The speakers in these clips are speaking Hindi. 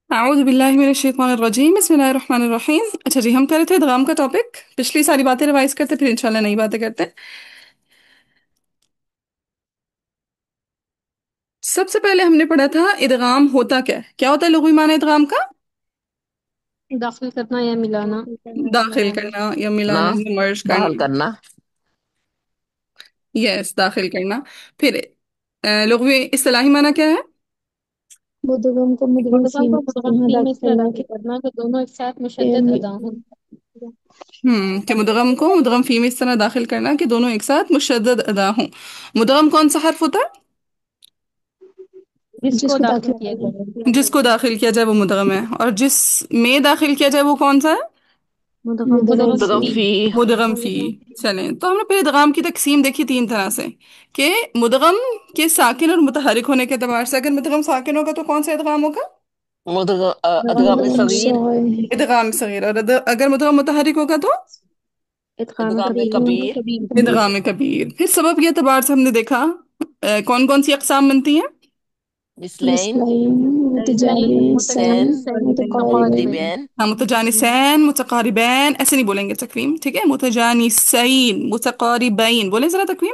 आऊज़ बिल्लाहि मिनश शैतानिर रजीम बिस्मिल्लाहिर रहमानिर रहीम। अच्छा जी, हम कर रहे थे इदगाम का टॉपिक। पिछली सारी बातें रिवाइज करते फिर इंशाल्लाह नई बातें करते हैं। सबसे पहले हमने पढ़ा था इदगाम होता क्या होता है, लुग़वी माना इदगाम का? दाखिल करना या मिलाना। दाखिल करना या ना मिलाना या मर्ज दाखिल करना। करना। यस, दाखिल करना। फिर लुग़वी इस्तिलाही माना क्या है? मुद्गम को मुद्गम मुद्गम फीम को मुद्गम में फी में दाखिल इसलिए करना दाखिल के करना कि दोनों एक साथ मुशद्दद में अदा हों। कि मुदगम को मुदगम फी में इस तरह दाखिल करना कि दोनों एक साथ मुशद्दद अदा हों। मुदगम कौन सा हर्फ होता जिसको जिसको दाखिल दाखिल किया करना है? जिसको दाखिल किया जाए वो मुदगम है, और जिस में दाखिल किया जाए वो कौन सा है? मुद्गम मुद्गम फी मुद्गम फी। फी। मुदगम फी। चलें, तो हमने फिर इदगाम की तकसीम देखी तीन तरह से कि मुदगम के साकिन और मुतहरिक होने के एतबार से। अगर मुदगम साकिन होगा तो कौन सा इदगाम होगा? मुद्गम अदगाम मुद्गम सगीर। सगीर इदगाम सगीर। और अगर मुदगम मुतहरिक होगा तो इदगाम अदगाम कबीर कबीर। इदगाम कबीर। फिर सबब के एतबार से हमने देखा कौन कौन सी अकसाम बनती हैं। मिसलैन, मिसलाइन इस्लाइन मुतजानी सैन सैन, मुतजानिसन मुतकारिबैन मुतकारिबैन। मुतकरीबैन। हाँ, मुतजानिसैन मुतकारिबैन ऐसे नहीं बोलेंगे तकवीम, ठीक है? मुतजानिसैन मुतकारिबैन बोले जरा तकवीम।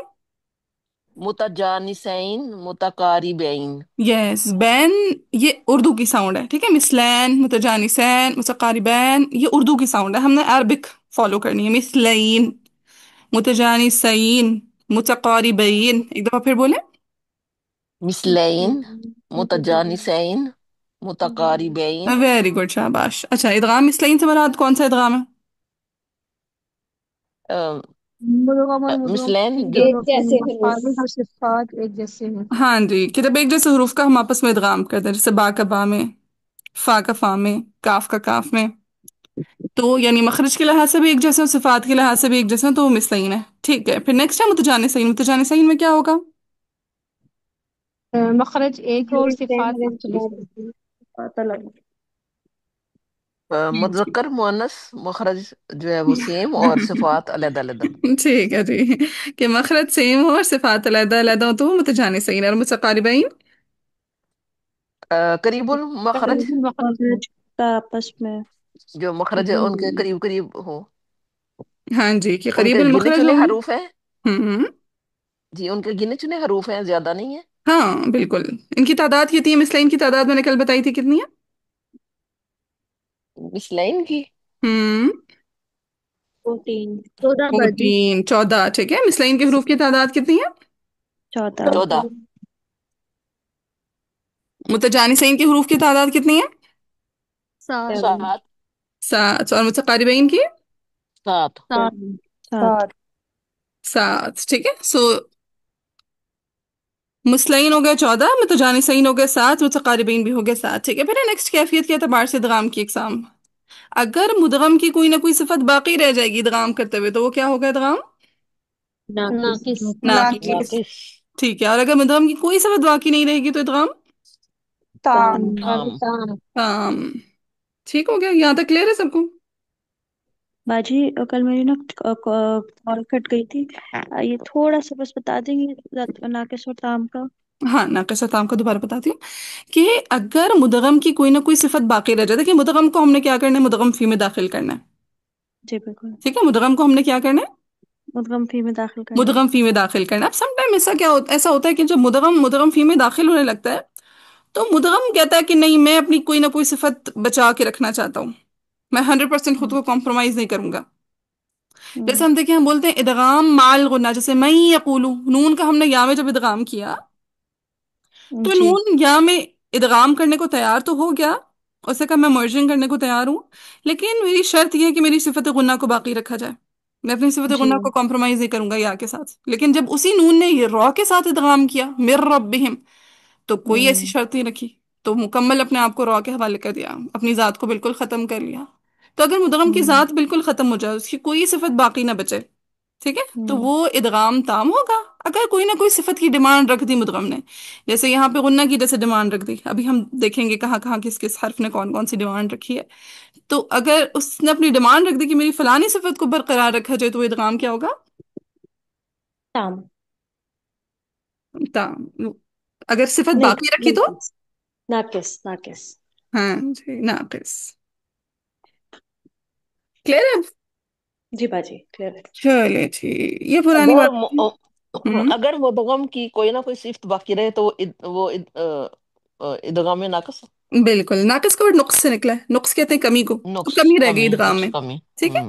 मुतजानिसैन मुतकारिबैन। यस, बैन ये उर्दू की साउंड है, ठीक है? मिसलैन मुतजानिसैन मुतकारिबैन ये उर्दू की साउंड है, हमने अरबिक फॉलो करनी है। मिसलैन मुतजानिसैन मुतकारिबैन, एक दफा फिर बोले। मिसलैन मुतजानिसैन मुतकारिबैन। वेरी गुड, शाबाश। अच्छा, इदगाम मिसलैन से मुराद कौन सा इदगाम है? मुद्गम और मुद्गम मिसलैन फी जो एक दोनों के जैसे हरूफ अल्फाज और सिफात एक जैसे हैं। हाँ जी, कि जब एक जैसे हरूफ का हम आपस में इदगाम करते हैं, जैसे बा का बा में, फा का फा में, काफ का काफ में, तो यानी मखरज के लिहाज से भी एक जैसे हो, सिफात के लिहाज से भी एक जैसे हो, तो वो मिसलईन है। ठीक है, फिर नेक्स्ट है मुतजानिसईन। मुतजानिसईन में क्या होगा? मखरज एक और सिफात मुख्तलिफ है। अलग जी। मुज़क्कर मुअन्नस मखरज जो है वो सेम और सिफात अलग अलग। ठीक है जी, कि मखरज सेम हो और सिफात अलग अलग हो तो वो मुतजानिसईन है। और मुतकारिबईन? करीबुल मखरज तकरीबन मखरज है। मखरज का आपस में जो मखरज है उनके करीब करीब हो। हाँ जी, कि उनके करीबन गिने मखरज चुने होंगे। हरूफ हैं। हम्म। जी उनके गिने चुने हरूफ हैं, ज्यादा नहीं है। हाँ बिल्कुल। इनकी तादाद कितनी है? मिसलाइन की तादाद मैंने कल बताई थी, कितनी है? मिसलाइन की हम्म। 14 14 बाजी। 14, 14, ठीक है। मिसलाइन के हरूफ की तादाद कितनी है? 14 14। मुतजानिसईन के हरूफ की तादाद कितनी है? 7। 7 7। 7। और मुतकारिबईन की? 7। 7। 7 7, ठीक है। सो मुसलईन हो गया 14, मुतजानिसईन हो गया 7, मुतकारिबीन भी हो गया 7, ठीक है। फिर नेक्स्ट कैफियत के एतबार से इदगाम की इकसाम। अगर मुदगम की कोई ना कोई सिफत बाकी रह जाएगी इदगाम करते हुए तो वो क्या होगा? इदगाम नाकिस नाकिस। नाकिस, नाकिस। ठीक है। और अगर मुदगम की कोई सिफत बाकी नहीं रहेगी तो इदगाम ताम ताम। ताम। ताम। ठीक हो गया, यहाँ तक क्लियर है सबको? बाजी कल मेरी ना कॉल कट गई थी। ये थोड़ा सा बस बता देंगे नाकिस और ताम का। हाँ, नाकिस और ताम का दोबारा बताती हूँ कि अगर मुदगम की कोई ना कोई सिफत बाकी रह जाए। देखिए, मुदगम को हमने क्या करना है? मुदगम फी में दाखिल करना है, जी बिल्कुल। ठीक है? मुदगम को हमने क्या करना है? मुद्गम फी में दाखिल करना है। मुदगम फी में दाखिल करना। अब समटाइम ऐसा होता है कि जब मुदगम मुदगम फी में दाखिल होने लगता है तो मुदगम कहता है कि नहीं, मैं अपनी कोई ना कोई सिफत बचा के रखना चाहता हूँ, मैं 100% खुद हम्म को कॉम्प्रोमाइज नहीं करूंगा। जैसे हम्म हम देखिए, हम बोलते हैं इदगाम माल गुन्ना, जैसे मैं यकूलू, नून का हमने या में जब इदगाम किया तो जी नून या में इदगाम करने को तैयार तो हो गया, उससे कहा मैं मर्जिंग करने को तैयार हूँ, लेकिन मेरी शर्त यह है कि मेरी सिफत गुन्ना को बाकी रखा जाए। मैं अपनी सिफत जी गुन्ना को कॉम्प्रोमाइज नहीं करूंगा या के साथ। लेकिन जब उसी नून ने ये रॉ के साथ इदगाम किया मिर रब्बिहिम, तो कोई ऐसी हम्म शर्त नहीं रखी, तो मुकम्मल अपने आप को रॉ के हवाले कर दिया, अपनी जात को बिल्कुल खत्म कर लिया। तो अगर मुदगम की हम्म जात बिल्कुल खत्म हो जाए, उसकी कोई सिफत बाकी ना बचे, ठीक है, तो हम्म वो इदगाम ताम होगा। अगर कोई ना कोई सिफत की डिमांड रख दी मुदगम ने, जैसे यहाँ पे गुन्ना की जैसे डिमांड रख दी, अभी हम देखेंगे कहाँ कहाँ किस किस हर्फ ने कौन कौन सी डिमांड रखी है। तो अगर उसने अपनी डिमांड रख दी कि मेरी फलानी सिफत को बरकरार रखा जाए तो वो इदगाम क्या होगा? ताम ताम। अगर सिफत नहीं बाकी रखी तो नाकिस नाकिस नाकिस हाँ जी, नाकिस। क्लियर है? जी बाजी, क्लियर है। चलिए जी, ये पुरानी अगर बात थी। हम्म। अगर मुदगम की कोई ना कोई सिफ्त बाकी रहे तो इदगाम में नाकस। बिल्कुल, नाकिस का वर्ड नुक्स से निकला है, नुक्स कहते हैं कमी को, तो नुक्स कमी रह गई कमी, इदगाम नुक्स में। कमी। ठीक है।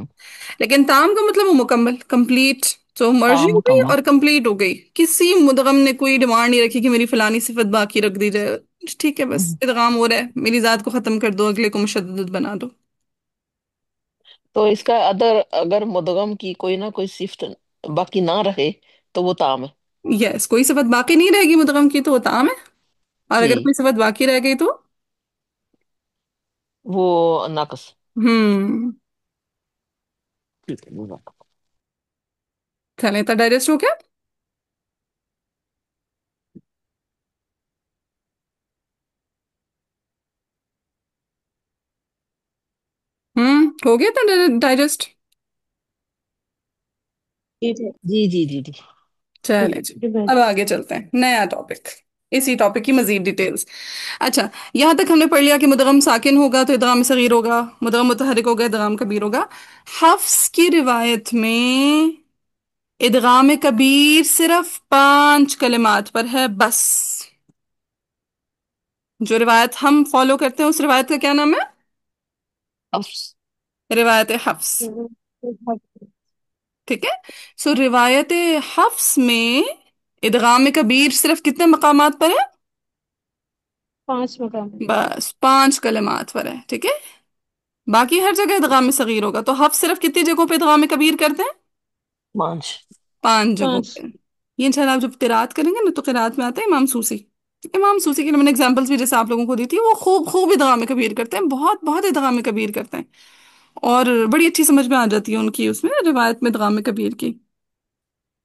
लेकिन ताम का मतलब वो मुकम्मल, कंप्लीट। तो मर्जी हो गई मुकम्मल। और कंप्लीट हो गई, किसी मुदगम ने कोई डिमांड नहीं रखी कि मेरी फलानी सिफत बाकी रख दी जाए। ठीक है, बस इदगाम हो रहा है, मेरी जात को खत्म कर दो, अगले को मुशद्दद बना दो। तो इसका अदर अगर मुदगम की कोई ना कोई सिफ्त बाकी ना रहे तो वो ताम है। यस, कोई सिफत बाकी नहीं रहेगी मुदगम की तो वो ताम है। और अगर कोई ठीक। सिफत बाकी रह गई तो वो नाकस। हम्म। ठीक है, वो नाकस। चलें, तो डाइजेस्ट हो गया। हो गया था डाइजेस्ट। जी जी। जी जी जी जी। चले जी, जी अब बाजी। आगे चलते हैं, नया टॉपिक, इसी टॉपिक की मजीद डिटेल्स। अच्छा, यहाँ तक हमने पढ़ लिया कि मुदगम साकिन होगा तो इदगाम सगीर होगा, मुदगम मुतहरिक होगा इदगाम कबीर होगा। हफ्स की रिवायत में इदगाम कबीर सिर्फ 5 कलिमात पर है बस। जो रिवायत हम फॉलो करते हैं उस रिवायत का क्या नाम है? हफ्स। रिवायत हफ्स। ठीक है। सो रिवायत हफ्स में इदगाम कबीर सिर्फ कितने मकामात पर है? 5 मकाम। बस 5 कलिमात पर है। ठीक है। बाकी हर जगह इदगाम सगीर होगा, तो हफ्स सिर्फ कितनी जगहों पे इदगाम कबीर करते हैं? पांच। 5 जगहों पांच। पे। ये इंशाल्लाह आप जब किरात करेंगे ना, तो किरात में आता है इमाम सूसी। इमाम सूसी की मैंने एग्जांपल्स भी जैसे आप लोगों को दी थी, वो खूब खूब इदगाम कबीर करते हैं, बहुत बहुत इदगाम कबीर करते हैं। और बड़ी अच्छी समझ में आ जाती है उनकी उसमें रिवायत में इदगाम कबीर की।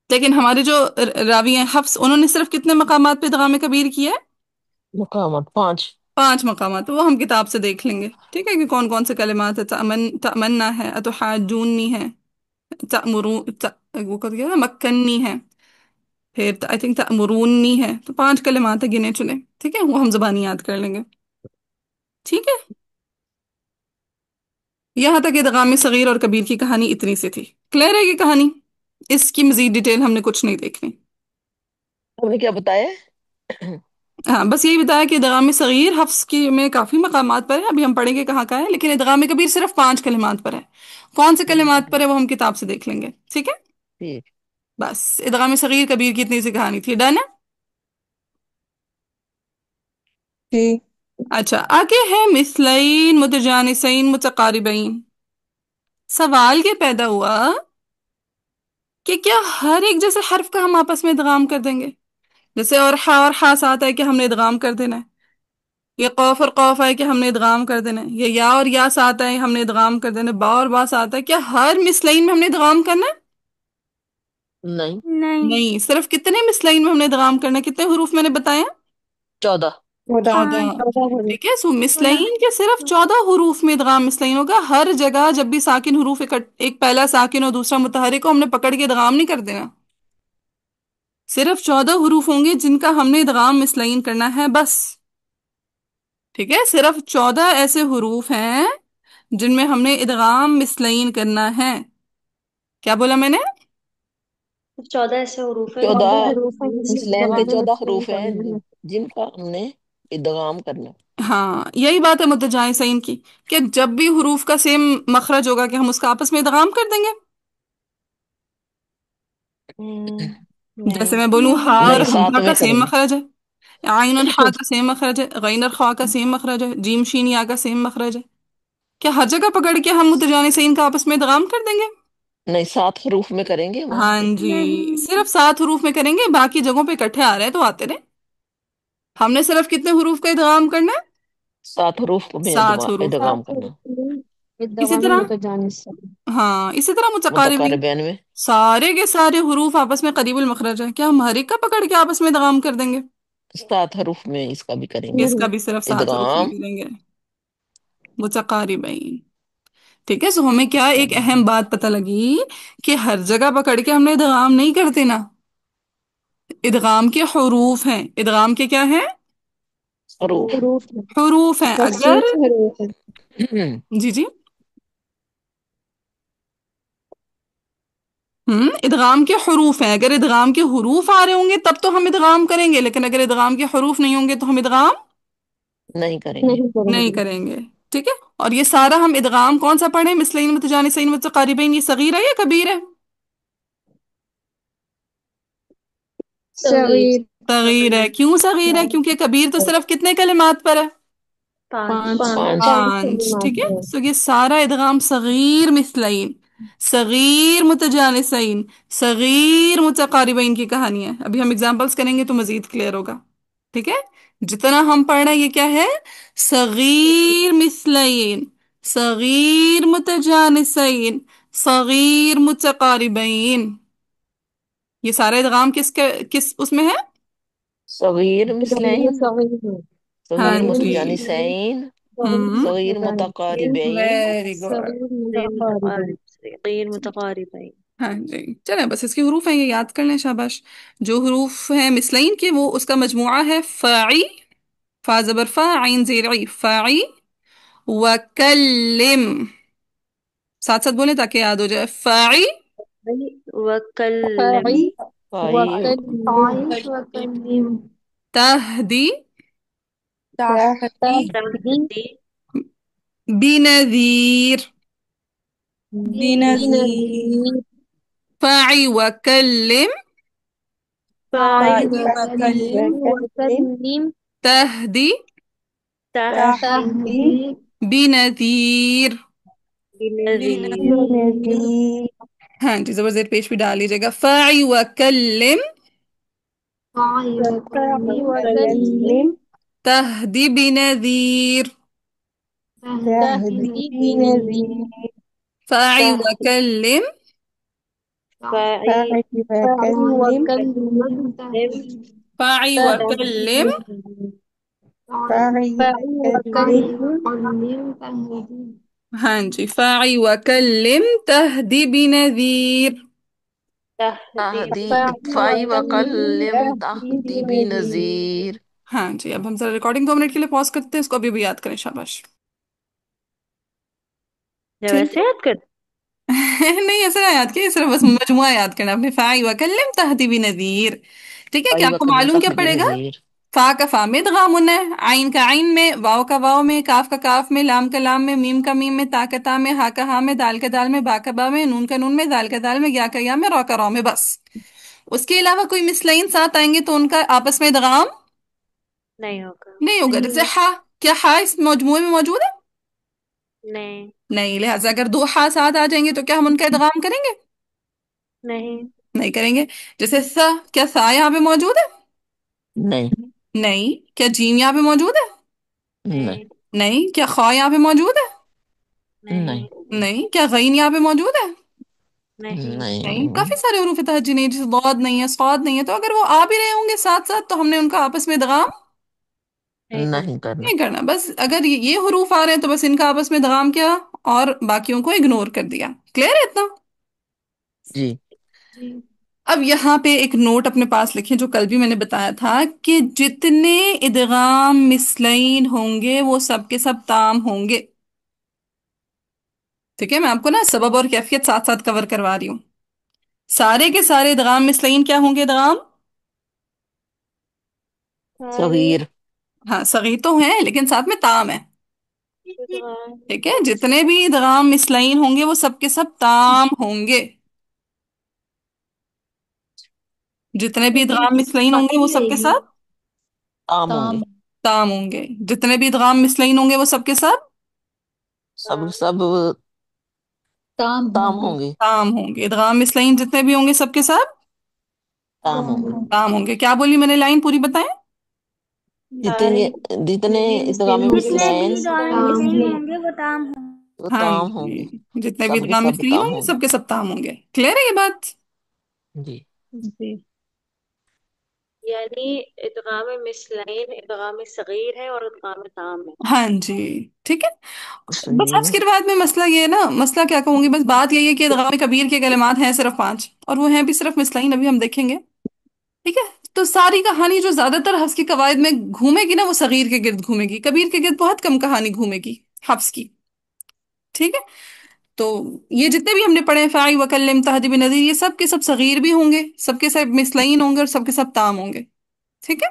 लेकिन हमारे जो रावी हैं हफ्स, उन्होंने सिर्फ कितने मकामात पे इदगाम कबीर किया है? मकामत पांच। 5 मकामात, वो हम किताब से देख लेंगे। ठीक है, कि कौन कौन से कलिमात है। तमन्ना है, अतुहाजूनी है, तमुरू वो क्या था, मक्कनी है, फिर आई थिंक तमुरूनी है। तो 5 कलिमात है गिने चुने। ठीक है, वो हम जबानी याद कर लेंगे। ठीक है। यहाँ तक इदगाम सगीर और कबीर की कहानी इतनी सी थी। क्लियर है ये कहानी? इसकी मजीद डिटेल हमने कुछ नहीं देखनी। हमने क्या बताया है? हाँ, बस यही बताया कि इदगाम सगीर हफ्स की में काफी मकामात पर है, अभी हम पढ़ेंगे कहाँ कहाँ है, लेकिन इदगाम कबीर सिर्फ 5 कलिमात पर है। कौन से कलिमात पर है वो हम किताब से देख लेंगे। ठीक है। ठीक। बस इदगाम सगीर कबीर की इतनी सी कहानी थी। डन है। जी। अच्छा, आगे है मिसलैन मुतजानिसैन मुतकारिबैन। सवाल ये पैदा हुआ कि क्या हर एक जैसे हर्फ का हम आपस में इदगाम कर देंगे? जैसे और हा साथ है कि हमने इदगाम कर देना है, ये कौफ और कौफ है कि हमने इदगाम कर देना है, ये या और या साथ है हमने इदगाम कर देना है, बा और बा साथ है, क्या हर मिसलाइन में हमने इदगाम करना है? नहीं। नहीं। नहीं, सिर्फ कितने मिसलाइन में हमने इदगाम करना है? कितने हरूफ मैंने बताया? 14। 14। 14 14 ठीक है, सो बोला। मिसलाइन के सिर्फ 14 हरूफ में इदगाम मिसलाइन होगा। हर जगह जब भी साकिन हरूफ एक पहला साकिन और दूसरा मुतहरिक को हमने पकड़ के इदगाम नहीं कर देना। सिर्फ 14 हरूफ होंगे जिनका हमने इदगाम मिसलाइन करना है बस। ठीक है, सिर्फ 14 ऐसे हरूफ हैं जिनमें हमने इदगाम मिसलाइन करना है। क्या बोला मैंने? 14 ऐसे हरूफ है जिनमें 14 हरूफ है जिसमें मिसलैन के दवामी 14 मुस्लिम हरूफ हैं करना है। जिनका हमने इदगाम करना है। हाँ, यही बात है मुतजाइसैन की, कि जब भी हरूफ का सेम मखरज होगा कि हम उसका आपस में इदगाम कर देंगे। जैसे नहीं। मैं बोलूँ हा और नहीं, साथ हमजा का में सेम करेंगे। मखरज है, आइन और हा का सेम मखरज है, गैन और खा का सेम मखरज है, जीम शीन या का सेम मखरज है। क्या हर जगह पकड़ के हम मुतजानिसैन का आपस में इदगाम कर देंगे? नहीं, 7 हरूफ में करेंगे वहां हाँ पे। जी, नहीं। सिर्फ 7 हरूफ में करेंगे, बाकी जगहों पे इकट्ठे आ रहे हैं तो आते रहे। हमने सिर्फ कितने हरूफ का इदगाम करना है? 7 हरूफ में 7 हरूफ का। इदगाम सात करना। हरूफ में इसी दवामी तरह, मुतजानिस। हाँ इसी तरह मुतकारिबीन, मुतकारिबैन में सारे के सारे हरूफ आपस में करीबुल मखरज है, क्या हम हर एक का पकड़ के आपस में इदगाम कर देंगे? 7 हरूफ में इसका भी करेंगे इसका भी सिर्फ 7 हरूफ में इदगाम। करेंगे, मुतकारिबीन। ठीक है, सो हमें क्या एक अहम बात पता लगी कि हर जगह पकड़ के हमने इदगाम नहीं कर देना। इदगाम के हरूफ हैं, इदगाम के क्या है? हरूफ। हरूफ है। हुरूफ हैं तफसील अगर। से हरूफ है। जी जी। इदगाम के हुरूफ हैं, अगर इदगाम के हुरूफ आ रहे होंगे तब तो हम इदगाम करेंगे, लेकिन अगर इदगाम के हुरूफ नहीं होंगे तो हम इदगाम नहीं करेंगे। नहीं नहीं करेंगे। करेंगे। ठीक है। और ये सारा हम इदगाम कौन सा पढ़े, मिसलैन मुतजानिसैन मुतक़ारिबैन, ये सगीर है या कबीर है? सगीर। सगीर है। क्यों सगीर है? क्योंकि कबीर तो सिर्फ कितने कलिमात पर है? पांच। पांच। पांच। पांच पांच। कलिमात ठीक है। है। तो ये सारा इदगाम सगीर मिसलैन, सगीर मुतजानिसैन, सगीर मुतक़ारिबैन की कहानी है। अभी हम एग्जांपल्स करेंगे तो मजीद क्लियर होगा। ठीक है। जितना हम पढ़ रहे हैं ये क्या है? सगीर मिसलैन, सगीर मुतजानिसैन, सगीर मुतक़ारिबैन। ये सारा इदगाम किस उसमें है? सगीर सगीर मिसलैन, सगीर है। हाँ सगीर सगीर जी। मिसलाइन। मुतजानिसैन, हम्म। सगीर सगीर मुतकारिबैन। Very good. सगीर गैर मुतकारिबैन। मुतकारिब से गैर मुतकारिब है। हाँ जी, चलें बस इसके हरूफ हैं ये याद कर लें, शाबाश। जो हरूफ हैं मिसलाइन के वो उसका मजमुआ है फ़ाई, फा ज़बर फा, आइन ज़ेर ई, फ़ाई। वकल्लिम, साथ साथ बोलें ताकि याद हो जाए। फ़ाई, वकल्लम। फाई फाई वकल्लिम। वकल्लिम। तहदी, तहदी। तहदी। बिनज़ीर। बिनज़ीर। फ़ाई वकल्लिम, फाई वकल्लिम। वकल्लिम। तहदी, तहदी। तहदी। बिनज़ीर। बिनज़ीर। बिनज़ीर। हाँ जी, ज़बर ज़ेर पेश भी डाल लीजिएगा। फ़ाई वकल्लिम, फाई वकल्लम। वकल्लिम। तहदी बिनज़ीर। तहदी बिनज़ीर। फ़ाई तहदी। वकल्लिम, फाई फाई वकल्लिम। वकल्लम। फ़ाई वकल्लिम, तहदी। फाई वकल्लिम। हाँ जी, फ़ाई वकल्लिम तहदी बिनज़ीर। तहदी। तहदी। फाई फाई वकल्लिम। वकल्लिम तहदी तहदी भी बिनज़ीर। नजीर। हाँ जी, अब हम जरा रिकॉर्डिंग 2 मिनट के लिए पॉज करते हैं, इसको अभी भी याद करें, शाबाश। जब ठीक ऐसे याद कर। है। नहीं ऐसा ना याद किया, सिर्फ बस मजमुआ याद करना अपने। फ़ाई वकल्लिम तहदी बिनज़ीर। ठीक है, क्या फाई आपको वकल्लिम मालूम क्या तहदी पड़ेगा? नजीर। फा का फा में दगामुन है, आइन का आइन में, वाव का वाव में, काफ का काफ में, लाम का लाम में, मीम का मीम में, ता का ता में, हा का हा में, दाल का दाल में, बा का बा में, नून का नून में, दाल का दाल में, या का या में, रौ का रौ में, बस। उसके अलावा कोई मिसलाइन साथ आएंगे तो उनका आपस में दगाम नहीं होगा। नहीं होगा। जैसे हा, क्या हा इस मजमूए में मौजूद है? नहीं। नहीं। लिहाजा अगर दो हा साथ आ जाएंगे तो क्या हम उनका इदगाम करेंगे? नहीं। नहीं करेंगे। जैसे सा, क्या सा यहाँ पे मौजूद है? नहीं। नहीं। क्या जीम यहाँ पे मौजूद है? नहीं। नहीं। नहीं। क्या खा यहाँ पे मौजूद है? नहीं। नहीं। नहीं। क्या गईन यहाँ पे मौजूद है? नहीं। नहीं। काफी सारे हरूफ तहज्जुद नहीं है, जैसे दौद नहीं है, सौद नहीं है, तो अगर वो आ भी रहे होंगे साथ साथ तो हमने उनका आपस में इदगाम नहीं कर। नहीं करना। नहीं करना। बस अगर ये हरूफ आ रहे हैं तो बस इनका आपस में इदगाम किया और बाकियों को इग्नोर कर दिया। क्लियर है इतना? जी। अब यहाँ पे एक नोट अपने पास लिखें, जो कल भी मैंने बताया था कि जितने इदगाम मिसलैन होंगे वो सब के सब ताम होंगे। ठीक है, मैं आपको ना सबब और कैफियत साथ साथ कवर करवा रही हूँ। सारे के सारे इदगाम मिसलैन क्या होंगे? इदगाम, सारे सगीर। हाँ सगीर तो हैं लेकिन साथ में ताम है। इदगाम। ठीक है, जितने भी इदगाम मिसलाइन होंगे वो सबके सब ताम होंगे। जितने भी इदगाम मिसलाइन होंगे वो सबके सब आम होंगे। ताम होंगे। जितने भी इदगाम मिसलाइन होंगे वो सबके सब सब सब ताम होंगे। ताम होंगे। इदगाम मिसलाइन जितने भी होंगे सबके सब ताम होंगे। ताम होंगे। क्या बोली मैंने, लाइन पूरी बताएं। जितने जितने इदगाम जितने भी मिसलैन इदगाम मिसलीन होंगे वो ताम होंगे। वो हाँ ताम होंगे। जी, जितने भी सब के इदगाम सब मिसलाइन ताम होंगे होंगे। सबके सब ताम होंगे। क्लियर है ये बात? जी। जी। यानी इदगाम मिसलैन इदगाम सगीर है और इदगाम ताम है। हाँ जी। ठीक है। बस आज सही। के बाद में मसला ये है ना, मसला क्या कहूंगी, बस बात यही है कि इदगाम कबीर के कलिमात हैं सिर्फ 5 और वो हैं भी सिर्फ मिसलाइन, अभी हम देखेंगे। ठीक है। तो सारी कहानी जो ज्यादातर हफ्स की कवायद में घूमेगी ना, वो सगीर के गिर्द घूमेगी, कबीर के गिर्द बहुत कम कहानी घूमेगी हफ्स की। ठीक है। तो ये जितने भी हमने पढ़े हैं, फाई वकल्लम तहदीब नजीर, ये सब के सब सगीर भी होंगे, सबके सब मिसलाइन होंगे, और सबके सब ताम होंगे। ठीक है।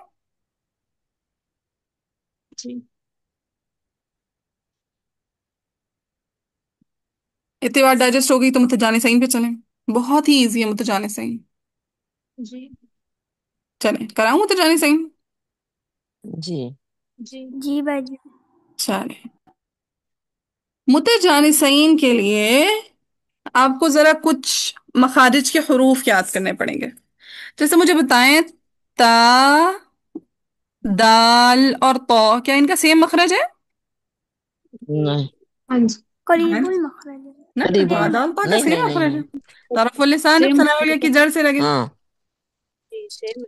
जी। इतनी बार डाइजेस्ट हो गई तो मुतजाने सहीन पे चलें। बहुत ही इजी है मुतजाने सहीन। जी। चलें, कराऊं मुतजाने सहीन? जी। जी। जी बाजी। चलें, मुतजाने सहीन के लिए आपको जरा कुछ मखारिज के हरूफ याद करने पड़ेंगे। जैसे मुझे बताएं, ता, दाल और तौ, क्या इनका सेम मखरज है? नहीं। हाँ जी। है करीबुल मखरज है। ना? ता करीबन। दाल तौ का नहीं सेम नहीं नहीं मखरज है। नहीं। तारफ़ुल लिसान जब सेम। सनावलिया की जड़ से लगे। हाँ। जी सेम।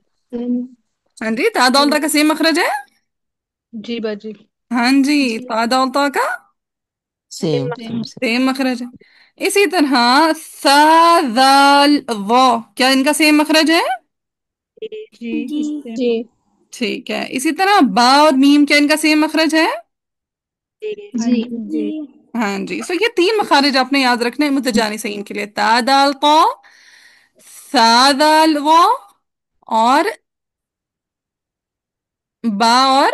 हाँ जी, ता दाल ता का सेम मखरज है। जी बाजी। हाँ जी, जी ता दाल ता का same same. Same same. Same मखरज है। इसी तरह सा, दाल, वो, क्या इनका सेम मखरज है? जी जी। सेम। जी। ठीक है। इसी तरह बा और मीम, क्या इनका सेम मखरज है? जी। हाँ जी। जी। जी। जी। हाँ जी। सो ये तीन मखारिज आपने याद रखने हैं मुतजानी सईन के लिए, ता दाल तो, सा दाल वो, और बा और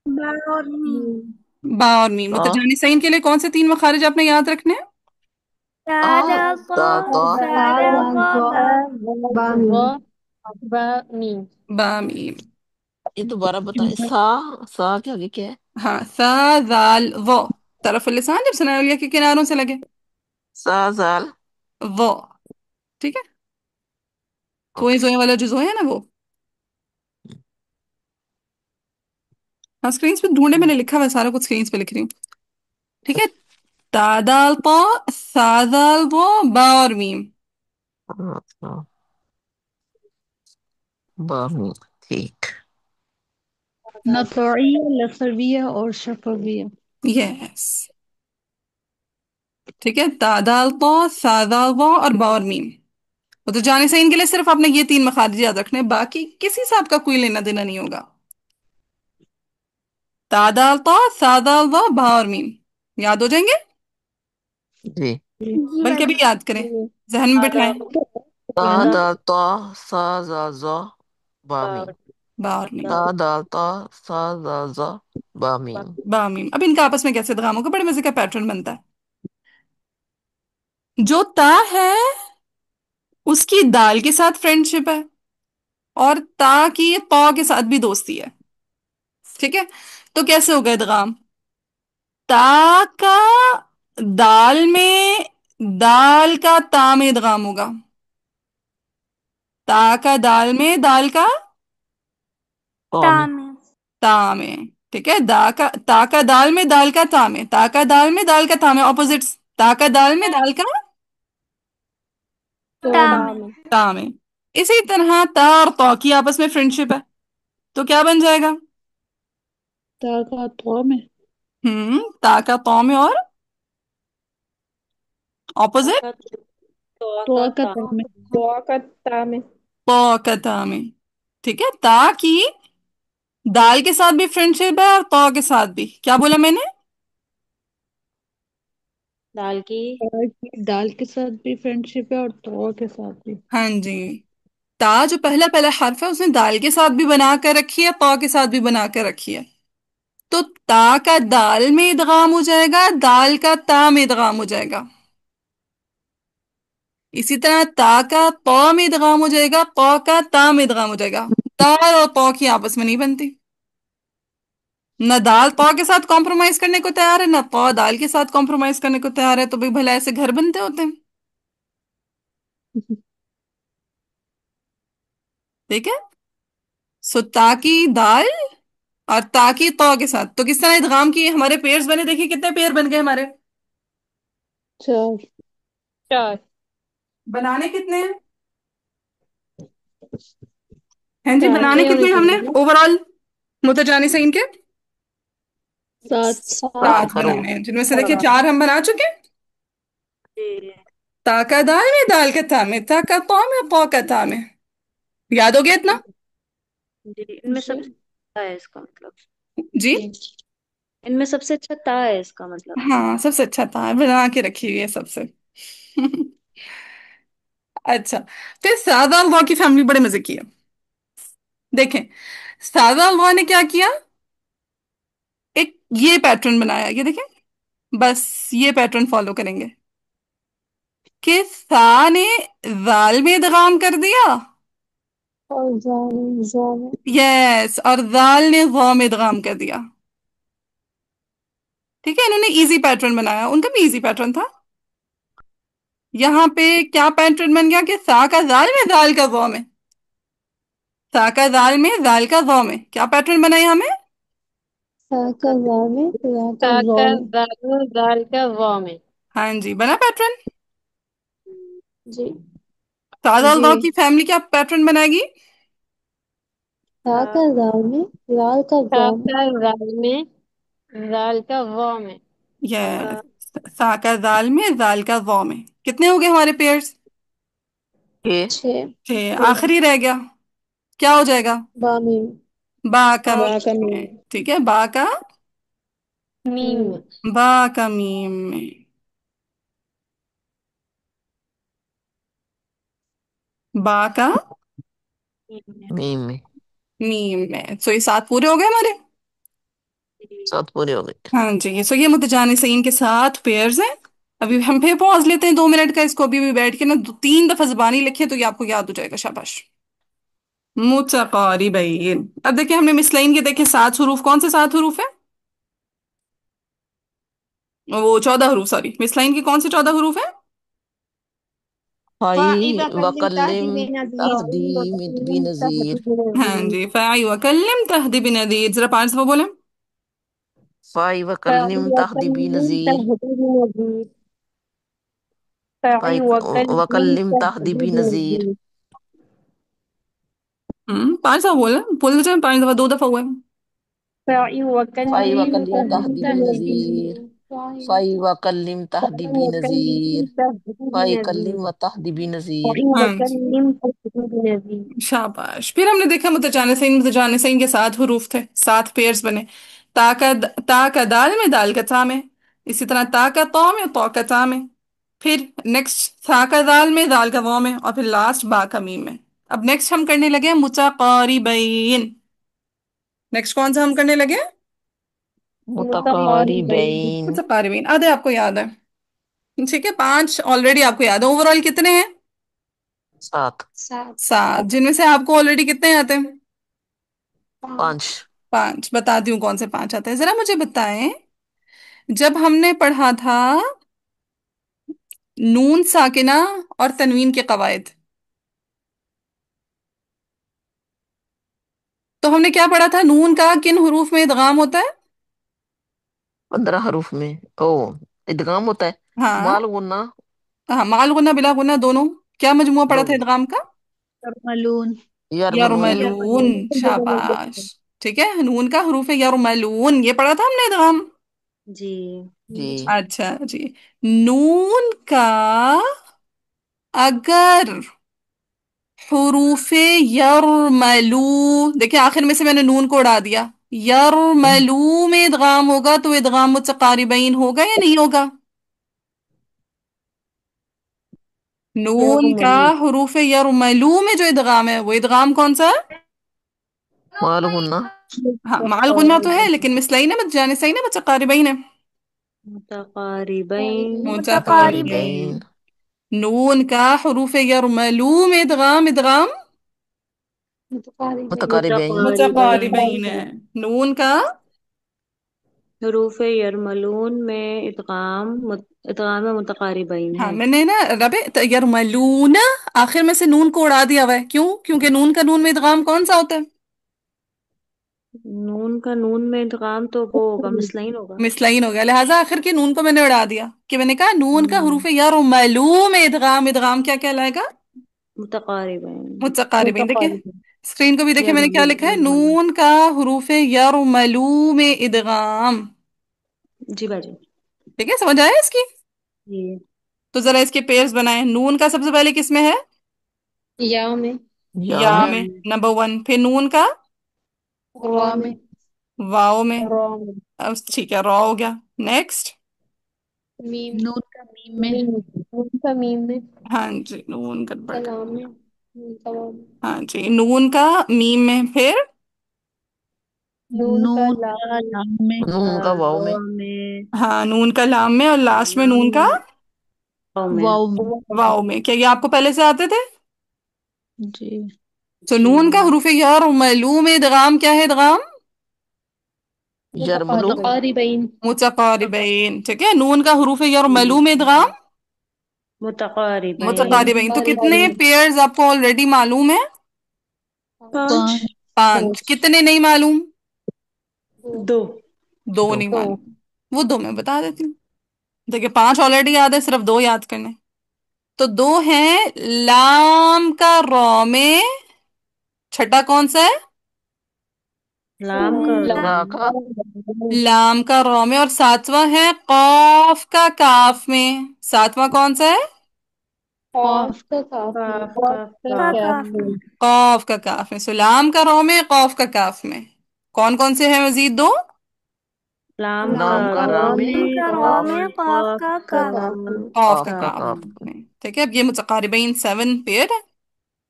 बार और मीम। बा और मीम। तो मुतजानी सईन के लिए कौन से तीन मखारिज आपने याद रखने हैं? आ सादा ता तो सादा बा। वा बा मीम। बा मीम। ये दोबारा बताए, सा के आगे क्या है? हाँ, सा दाल वो, तरफ लिसान जब सनाउलिया के किनारों से लगे, सा जाल। वो। ठीक है। सोए ओके। सोए वाला जो जोए है ना, वो। हाँ, स्क्रीन पे ढूंढे, मैंने लिखा हुआ है सारा कुछ, स्क्रीन पे लिख रही हूँ। ठीक है। तादाल तो, सादाल वो, बा और मीम। हाँ हाँ, बामी। ठीक। नतोइया लफविया और शफविया। यस। ठीक है। तादाल तो, सादाल वो, और बा और मीम। वो तो जाने से इनके लिए सिर्फ आपने ये तीन मखारिज याद रखने हैं, बाकी किसी से आपका कोई लेना देना नहीं होगा। तादाल तो, सादाल वो, बा और मीम याद हो जाएंगे। जी। जी बल्कि अभी बाजी। याद करें, जहन में बिठाएं। ता आधा। दाल तो, सा जा जा, बामी। बा और मीम। ता दाल तो, सा जा जा, बामी। बा मीम। अब इनका आपस में कैसे इदगाम होगा? बड़े मजे का पैटर्न बनता है। जो ता है, उसकी दाल के साथ फ्रेंडशिप है, और ता की तौ के साथ भी दोस्ती है। ठीक है। तो कैसे होगा इदगाम? ता का दाल में, दाल का ता में इदगाम होगा। ता का दाल में, दाल का बामी। तामे। ता में। ठीक है। ता का दाल में, दाल का ता में, ता का दाल में, दाल का ता में, ऑपोजिट्स। ता का दाल में, दाल का तामे। ता में। इसी तरह ता और तौ की आपस में फ्रेंडशिप है, तो क्या बन जाएगा? ताका तो में। ता का तौ में, और ऑपोजिट ताका तो का ता में। तौ का ता में। ठीक है। ता की दाल के साथ भी फ्रेंडशिप है, और तौ के साथ भी। क्या बोला मैंने? दाल की। दाल के साथ भी फ्रेंडशिप है और तो के साथ भी। हाँ जी। ता जो पहला पहला हर्फ है, उसने दाल के साथ भी बना कर रखी है, तौ के साथ भी बना कर रखी है। तो ता का दाल में इदगाम हो जाएगा, दाल का ता में इदगाम हो जाएगा। इसी तरह ता का तौ में इदगाम हो जाएगा, तौ का ता में इदगाम हो जाएगा। दाल और तौ की आपस में नहीं बनती। न दाल तौ के साथ कॉम्प्रोमाइज करने को तैयार है, न तौ दाल के साथ कॉम्प्रोमाइज करने को तैयार है। तो भाई भला ऐसे घर बनते होते हैं? ठीक है। सो ता की दाल और ता की तौ के साथ तो किस तरह इदगाम किए हमारे पेयर्स बने? देखिए कितने पेयर बन गए हमारे। चार। चार। बनाने कितने हैं? हैं जी, चार बनाने थे और कितने एक हैं हमने बचा। ओवरऑल मुतजानी से इनके? सात। सात सात हरो। बनाने हैं, जिनमें से देखिए चार हम बना चुके हैं। जी। ता का दाल में, दाल का ता में, ता का तौ में, तौ का ता में। याद हो गया इतना? जी, इनमें जी सबसे अच्छा है इसका मतलब। जी। इनमें सबसे अच्छा ता है इसका मतलब। हाँ, सबसे अच्छा था, बना के रखी हुई है सबसे। अच्छा, फिर सादा अल्लाह की फैमिली बड़े मजे की है। देखें, सादा अल्लाह ने क्या किया, एक ये पैटर्न बनाया, ये देखें, बस ये पैटर्न फॉलो करेंगे कि सा ने जाल में इदगाम कर दिया। और जाने यस, और दाल ने ज़ा में इदगाम कर दिया। ठीक है, इन्होंने इजी पैटर्न बनाया, उनका भी इजी पैटर्न था। यहाँ पे क्या पैटर्न बन गया कि सा का दाल में, दाल का ज़ा में, सा का दाल में, दाल का ज़ा में, क्या पैटर्न बना यहाँ में। सा का जाने रा का जौ काका में। दालू दाल का वाव में। हाँ जी, बना पैटर्न। जी सादा जी। अल्दाह की फैमिली क्या पैटर्न बनाएगी। सा ता का जाल में लाल का जौ में। काका दाल में दाल का वाव में। का यस, सा का दाल में, दाल का ज़ा में, कितने हो गए हमारे पेयर्स। ये छः। छह, आखिरी रह गया, क्या हो जाएगा। बामीम। बा का बा का मीम मीम। में, ठीक है, बा का, मीम मीम। में। बा का मीम में, बा का मीम में। मीम में। सो ये सात पूरे हो गए हमारे। सात पूरे हो गए। हाँ जी, सो ये मुतजानिसीन के साथ पेयर्स हैं। अभी हम फिर पॉज लेते हैं 2 मिनट का, इसको अभी भी बैठ के ना 3 दफा जबानी लिखे तो ये आपको याद हो जाएगा, शाबाश। मुतकारिबैन। अब देखिए, हमने मिसलाइन के देखे 7 हरूफ, कौन से 7 हरूफ है, वो 14 हरूफ, सॉरी, मिसलाइन के कौन से 14 हरूफ है। फ़ाइज़ा हाई कल्लिम वकल्लिम ताहदी बेनज़ीर। तहदी मित भी नजीर। हाँ जी, फ़ाई वकल्लिम तहदी बिनदीर, जरा 5 दफा बोले। फाई वकल्लिम तहदी भी नजीर। फाई वकल्लिम तहदी भी नजीर। 5 दफा बोले, बोल जाए 5 दफा, 2 दफा हुआ है। फाई फ़ाइज़ा वकल्लिम कल्लिम तहदी भी ताहदी नजीर। फाई वकल्लिम तहदी भी नजीर। फाई कल्लिम व तहदी भी नजीर। हाँ जी, शाबाश। फिर हमने देखा मुतजानिसीन, मुतजानिसीन के 7 हरूफ थे, 7 पेयर्स बने। ता का दाल में, दाल का ता में, इसी तरह ता का तौ में, तौ का ता में, फिर नेक्स्ट सा का दाल में, दाल का वाव में, और फिर लास्ट बा का मीम में। अब नेक्स्ट हम करने लगे मुतकारिबैन। नेक्स्ट कौन सा हम करने लगे। मुतकारिबैन। मुतकारिबैन, आधे आपको याद है, ठीक है, 5 ऑलरेडी आपको याद है। ओवरऑल कितने हैं। सात। 7। 7, जिनमें से आपको ऑलरेडी कितने आते हैं। 5। 5। 5, बताती हूँ कौन से 5 आते हैं, जरा मुझे बताएं। जब हमने पढ़ा था नून साकिना और तनवीन के कवायद, तो हमने क्या पढ़ा था, नून का किन हुरूफ में इदगाम होता है। 15 हरूफ में। ओ, इदगाम होता है। हाँ। माल गुन्ना। हाँ, माल गुना बिला गुना दोनों। क्या मजमुआ पढ़ा था दोनों। इदगाम का। मलून। यरमलून। यरमलून, शाबाश। ठीक है, नून का हुरूफ है यरमलून, ये पढ़ा था हमने इदगाम। जी। जी। अच्छा जी। नून का अगर हुरूफे यरमलू, देखिए आखिर में से मैंने नून को उड़ा दिया, यरमलू में इदगाम होगा तो इदगाम मुतकारिबैन होगा या नहीं होगा। नून का यरमलू। हुरूफे यरमलू में जो इदगाम है वो इदगाम कौन सा है। माल गुन्ना। हाँ, माल गुन्ना तो है, लेकिन मिसलाइन है, मत जाने सही ना, मुतकारिबैन है। मुतकारिबैन। मुतकारिबैन। मुतकारिबैन। नून का हुरूफे यरमलू में इदगाम, इदगाम मुतकारिबैन। मुतकारिबैन। मुतकारिबैन। मुतकारिबैन है। नून का, हरूफ यरमलून में इदगाम मुतकारिबैन हाँ है। मैंने ना रबे यरमलून, आखिर में से नून को उड़ा दिया हुआ है, क्यों, क्योंकि नून का नून में इदगाम कौन सा होता है। नून का नून में इदगाम तो वो होगा, मिसलाइन होगा। मिसलाइन हो गया, लिहाजा आखिर के नून को मैंने उड़ा दिया, कि मैंने कहा नून का हम्म, हरूफ यरमलू में इदगाम, इदगाम क्या कहलाएगा। मुतकारिबैन। मुतकारिबीन। देखिए मुतकारिबैन। स्क्रीन को भी देखिए, मैंने क्या लिखा है, यरमलून। नून का हरूफ यरमलू में इदगाम। जी बाजी। ठीक है, समझ आया इसकी। जी। तो जरा इसके पेयर्स बनाएं। नून का सबसे पहले किस में है, या में। या या में। में, याम। नंबर 1, फिर नून का रॉ में। वाओ में। रॉ में। अब ठीक है, रॉ हो गया। नेक्स्ट। मीम। नून का मीम में। मीम। उनका मीम में। हाँ जी, नून गड़बड़ कर। कलाम में। उनका वाम में। हाँ जी, नून का मीम में, फिर नून का नून लाम का में। लाम में। नून का वाव में। वाव में। हाँ, नून का लाम में, और लास्ट में नून का वाव में। वाव में। वाव में। वाओ में। क्या ये आपको पहले से आते थे? जी। तो जी। नून का हरूफ यार मलूम में इदगाम क्या है? इदगाम यरमलू। मुतक़ारिबैन। मुतकारिबैन। ठीक है, नून का हरूफ यार मलूम में इदगाम मुतक़ारिबैन। मुतकारिबैन। तो कितने मुतक़ारिबैन। पेयर्स आपको ऑलरेडी मालूम है? पांच। पांच। पांच। पाँच। कितने नहीं मालूम? दो। दो। दो दो। नहीं दो। मालूम। वो दो मैं बता देती हूँ। देखिए, पांच ऑलरेडी याद है, सिर्फ दो याद करने। तो दो हैं। लाम का रॉ में छठा कौन सा है? लाम का रो रा में। का। लाम का रॉ में। और सातवां है कॉफ का काफ में। सातवां कौन सा है? खौफ कॉफ। का काफ में। काफ खौफ का का काफ कैफ में। में। कॉफ का काफ में। सलाम का रो में, कॉफ का काफ में। कौन कौन से हैं मजीद दो? लाम का लाम का रा रो में। में और काफ। काफ का का काफ में। कॉफ का काफ का काफ काफ। में। ठीक है, अब ये मुतकारिबैन 7 पेयर है।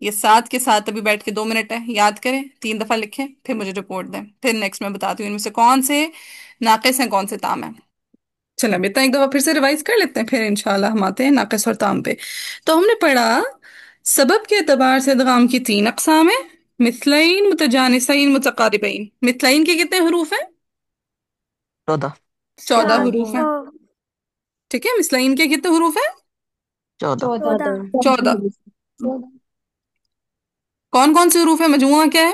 ये सात के साथ अभी बैठ के 2 मिनट है, याद करें, 3 दफा लिखें, फिर मुझे रिपोर्ट दें। फिर नेक्स्ट मैं बताती हूँ इनमें से कौन से नाकिस हैं, कौन से ताम है। चलो, हम इतना एक दफा फिर से रिवाइज कर लेते हैं, फिर इंशाल्लाह हम आते हैं नाकिस और ताम पे। तो हमने पढ़ा सबब के एतबार से इदगाम की 3 अक़साम है। मिथलैन, मुतजानिसैन, मुतकारिबैन। मिथलैन के कितने हरूफ हैं? 14। 14 हरूफ हैं। ठीक है, मिथलैन के कितने हरूफ हैं? 14। 14। 14। 14। कौन कौन से हरूफ है? मजमुआ क्या है?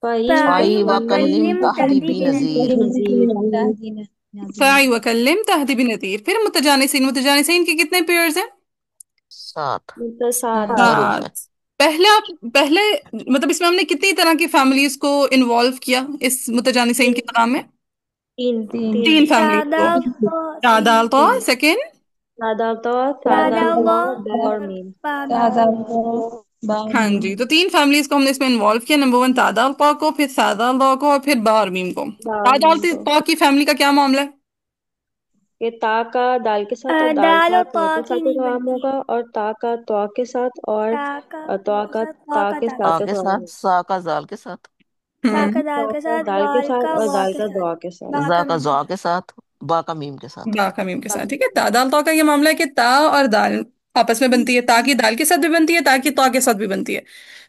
फई फाई व कल्लिम वकल्लिम तहदी तहदी नजीर। नजीर। फ़ाई व कल्लिम तहदी बिनतीर। फिर मुतजानिसैन, मुतजानिसैन के कितने पेयर्स हैं? 7। मतलब सात सात है। हरूफ सात। है। पहला पहले मतलब इसमें हमने कितनी तरह की फैमिलीज को इन्वॉल्व किया इस मुतजानिसैन के तीन। नाम में? तीन। तीन। तीन। तीन फैमिलीज को। तादाल तो तीन। सेकंड। सादा तो सादा और मीम। तादाद हाँ जी, तो तीन फैमिलीज को हमने इसमें इन्वॉल्व किया। नंबर 1 तादाल पा को, फिर सादाल दा को, और फिर बार मीम को। दाल तादाल मीम को। पा की फैमिली का क्या मामला है? ये ता का दाल के साथ और दाल का तो के साथ काम होगा और ता का तो के साथ और तो का ता के ता साथ के काम साथ, होगा। सा का जाल के साथ, हम्म। तो का दाल के साथ और दाल का दुआ के साथ। जा का जा के साथ, बा का मीम के साथ। बा का मीम के साथ। ठीक है, तादाल तो का ये मामला है कि ता और दाल आपस में बनती है। ता की दाल के साथ भी बनती है, ता की तो के साथ भी बनती है।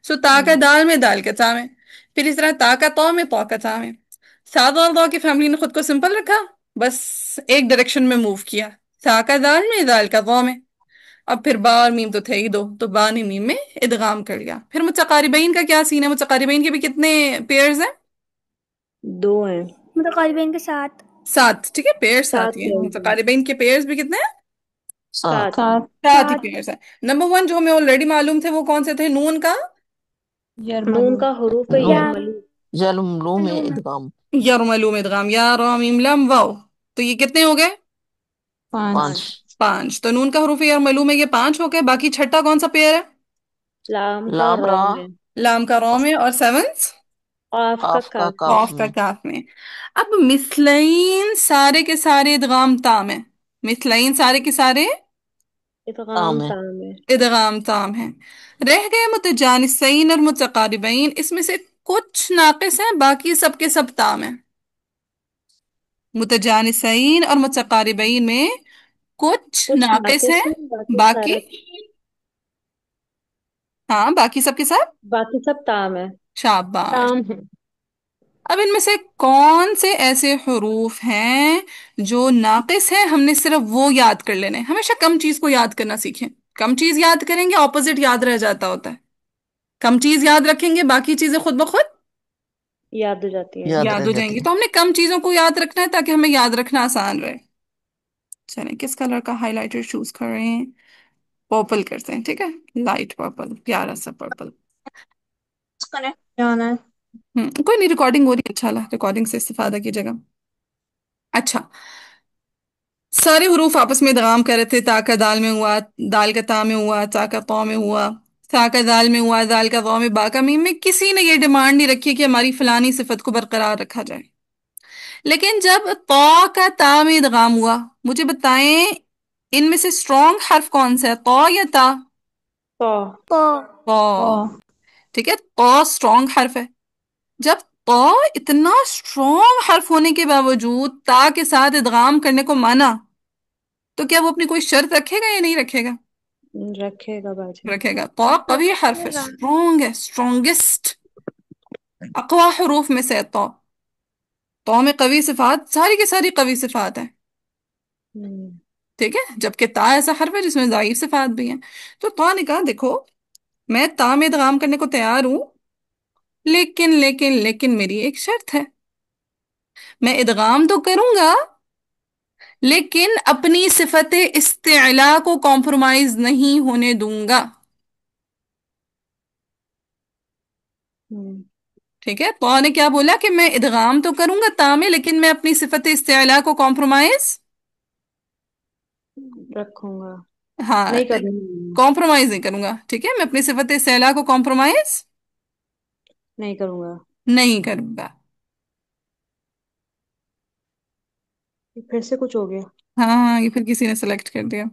सो ता का दाल में, दाल का ता में। फिर इस तरह ता का तो में, तो का ता में। सादा और दो की फैमिली ने खुद को सिंपल रखा, बस एक डायरेक्शन में मूव किया। ता का दाल में, दाल का तो में। अब फिर बा और मीम तो थे ही दो, तो बा ने मीम में इदगाम कर लिया। फिर मुतकारिबैन का क्या सीन है? मुतकारिबैन के भी कितने पेयर्स हैं? दो हैं। 7। ठीक है, पेयर्स सात सात ही हैं। पेड़ हैं। मुतकारिबैन के पेयर्स भी कितने हैं? सात। सात। सात। 7 ही पेयर्स हैं। नंबर 1 जो हमें ऑलरेडी मालूम थे, वो कौन से थे? नून का नून यरमलू। का हरूफ है लूम। यरमलू। जलमलू में इदगाम। यरमलूम इदगाम, या रा मीम लम वाओ। तो ये कितने हो गए? पांच। 5। पांच। 5। तो नून का हरूफ यरमलूम में ये 5 हो गए। बाकी छठा कौन सा पेयर है? लाम का लाम रो रा। में। लाम का रॉ में। और सेवंथ काफ का काफ का काफ में। काफ कॉफ का में। काफ में। अब मिसलैन सारे के सारे इदगाम ताम है। मिसलैन सारे के सारे इदगाम ताम है। ताम है। इदगाम ताम है। रह गए मुतजानिसैन और मुतकारिबैन। इसमें से कुछ नाकिस हैं, बाकी सबके सब ताम है। मुतजानिसैन और मुतकारिबैन में कुछ कुछ नाकिस नाकिस हैं, है बाकी बाकी सारा। हाँ, बाकी सबके सब बाकी सब ताम है। शाबाश। ताम है। अब इनमें से कौन से ऐसे हुरूफ हैं जो नाकिस हैं? हमने सिर्फ वो याद कर लेने हैं। हमेशा कम चीज को याद करना सीखें। कम चीज याद करेंगे, ऑपोजिट याद रह जाता होता है। कम चीज याद रखेंगे, बाकी चीजें खुद ब खुद याद हो जाती है। याद याद रह हो जाती जाएंगी। है। तो हमने कम चीजों को याद रखना है ताकि हमें याद रखना आसान रहे। चलें, किस कलर का हाइलाइटर चूज कर रहे हैं? पर्पल करते हैं, ठीक है। लाइट पर्पल, प्यारा सा पर्पल। कनेक्ट जाना है। कोई नहीं, रिकॉर्डिंग हो रही है, अच्छा रिकॉर्डिंग से इस्तेफादा कीजिएगा। अच्छा, सारे हुरूफ आपस में इदगाम कर रहे थे। ता का दाल में हुआ, दाल का ता में हुआ, ता का तौ में हुआ। सा का दाल में, हुआ दाल का वाव में, बा का मीम में, किसी ने ये डिमांड नहीं रखी कि हमारी फलानी सिफत को बरकरार रखा जाए। लेकिन जब तौ का ता में इदगाम हुआ, मुझे बताएं इनमें से स्ट्रॉन्ग हर्फ कौन सा है, तौ या ता? तो तौ। तो ठीक है, तौ स्ट्रॉन्ग हर्फ है। जब तौ इतना स्ट्रॉन्ग हर्फ होने के बावजूद ता के साथ इदगाम करने को माना, तो क्या वो अपनी कोई शर्त रखेगा या नहीं रखेगा? रखेगा बाजी। रखेगा। तौ कवी हर्फ है, स्ट्रॉन्ग है, स्ट्रॉन्गेस्ट, अकवा हरूफ में से है तौ। तौ में कवी सिफात, सारी की सारी कवी सिफात है। हम्म। ठीक है, जबकि ता ऐसा हर्फ है जिसमें ज़ाइफ सिफात भी है। तो तौ ने कहा देखो, मैं ता में इदगाम करने को तैयार हूं, लेकिन मेरी एक शर्त है। मैं इदगाम तो करूंगा, लेकिन अपनी सिफत इस्तिअला को कॉम्प्रोमाइज नहीं होने दूंगा। हम्म। ठीक है, तो ने क्या बोला कि मैं इदगाम तो करूंगा ता में, लेकिन मैं अपनी सिफत इस्तिअला को कॉम्प्रोमाइज, रखूंगा। हाँ, नहीं करूंगा। कॉम्प्रोमाइज नहीं करूंगा। ठीक है, मैं अपनी सिफत इस्तिअला को कॉम्प्रोमाइज नहीं करूंगा। नहीं करूंगा। फिर से कुछ हो गया। हाँ हाँ, ये फिर किसी ने सेलेक्ट कर दिया।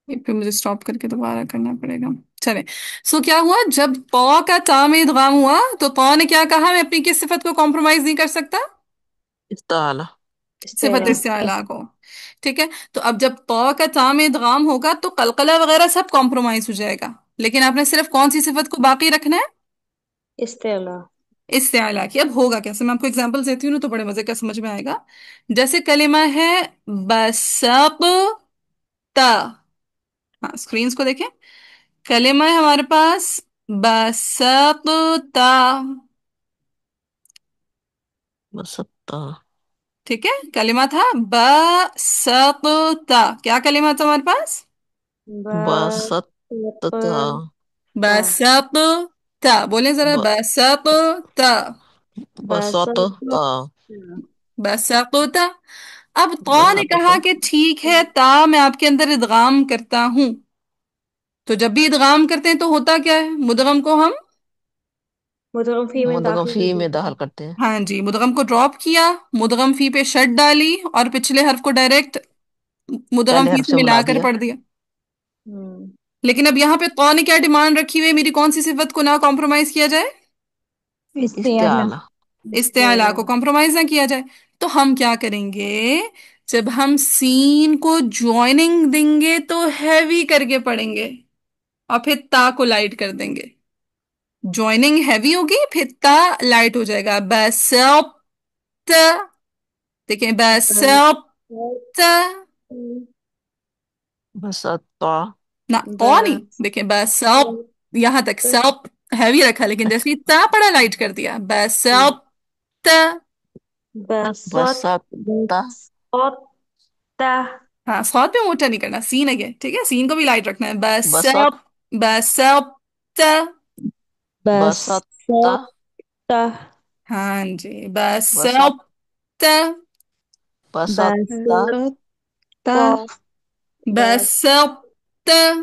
ये फिर मुझे स्टॉप करके दोबारा करना पड़ेगा। चले, सो क्या हुआ, जब तौ का ता में इदगाम हुआ तो तौ ने क्या कहा, मैं अपनी किस सिफत को कॉम्प्रोमाइज नहीं कर सकता? इस्ताला। सिफत इस्तेला। इस्तिअला को। ठीक है, तो अब जब तौ का ता में इदगाम होगा तो कलकला वगैरह सब कॉम्प्रोमाइज हो जाएगा, लेकिन आपने सिर्फ कौन सी सिफत को बाकी रखना है? इस्तेला। इस्तिअला की। अब होगा कैसे, मैं आपको एग्जांपल देती हूँ ना, तो बड़े मजे का समझ में आएगा। जैसे कलिमा है बसत, हाँ स्क्रीन्स को देखें। कलिमा है हमारे पास बसत, बसत्ता। ठीक है, कलिमा था बसत, क्या कलिमा था हमारे पास? बसत्ता। बसता। बसत, बोले जरा, ब, बसत, बसता। बसत्ता। बसत। अब तो ने कहा बसत्ता। कि ठीक है, ता मैं आपके अंदर इदगाम करता हूं। तो जब भी इदगाम करते हैं तो होता क्या है, मुदगम को हम, मुद्गम फी में मुदगम दाखिल कर फी में देते दाखिल हैं। करते हैं। हाँ जी, मुदगम को ड्रॉप किया, मुदगम फी पे शट डाली और पिछले हर्फ को डायरेक्ट मुदगम पहले फी हर्फ से से मिला मिलाकर दिया। पढ़ दिया। हम्म। लेकिन अब यहाँ पे तो ने क्या डिमांड रखी हुई है, मेरी कौन सी सिफत को ना कॉम्प्रोमाइज किया जाए? इस्तेआला। इस्ताला। इस्तेअला इस्तेला। को कॉम्प्रोमाइज ना किया जाए। तो हम क्या करेंगे, जब हम सीन को ज्वाइनिंग देंगे तो हैवी करके पढ़ेंगे, और फिर ता को लाइट कर देंगे। ज्वाइनिंग हैवी होगी, फिर ता लाइट हो जाएगा, बसत। देखिए, बसत। बसत्ता। ना, तो नहीं, बस देखिए बसत, यहां तक सब हैवी रखा, लेकिन जैसे ही ता पड़ा लाइट कर दिया, बसत। बसत। बसत्ता। बसता। हाँ, स्वाद पे मोटा नहीं करना, सीन है ये, ठीक है, सीन को भी लाइट रखना है, बसत बसत। बसत। बसत्ता। बसता। हाँ जी, बसत बसत। बसत्ता। बसता। बसता। बसत। बसत्ता।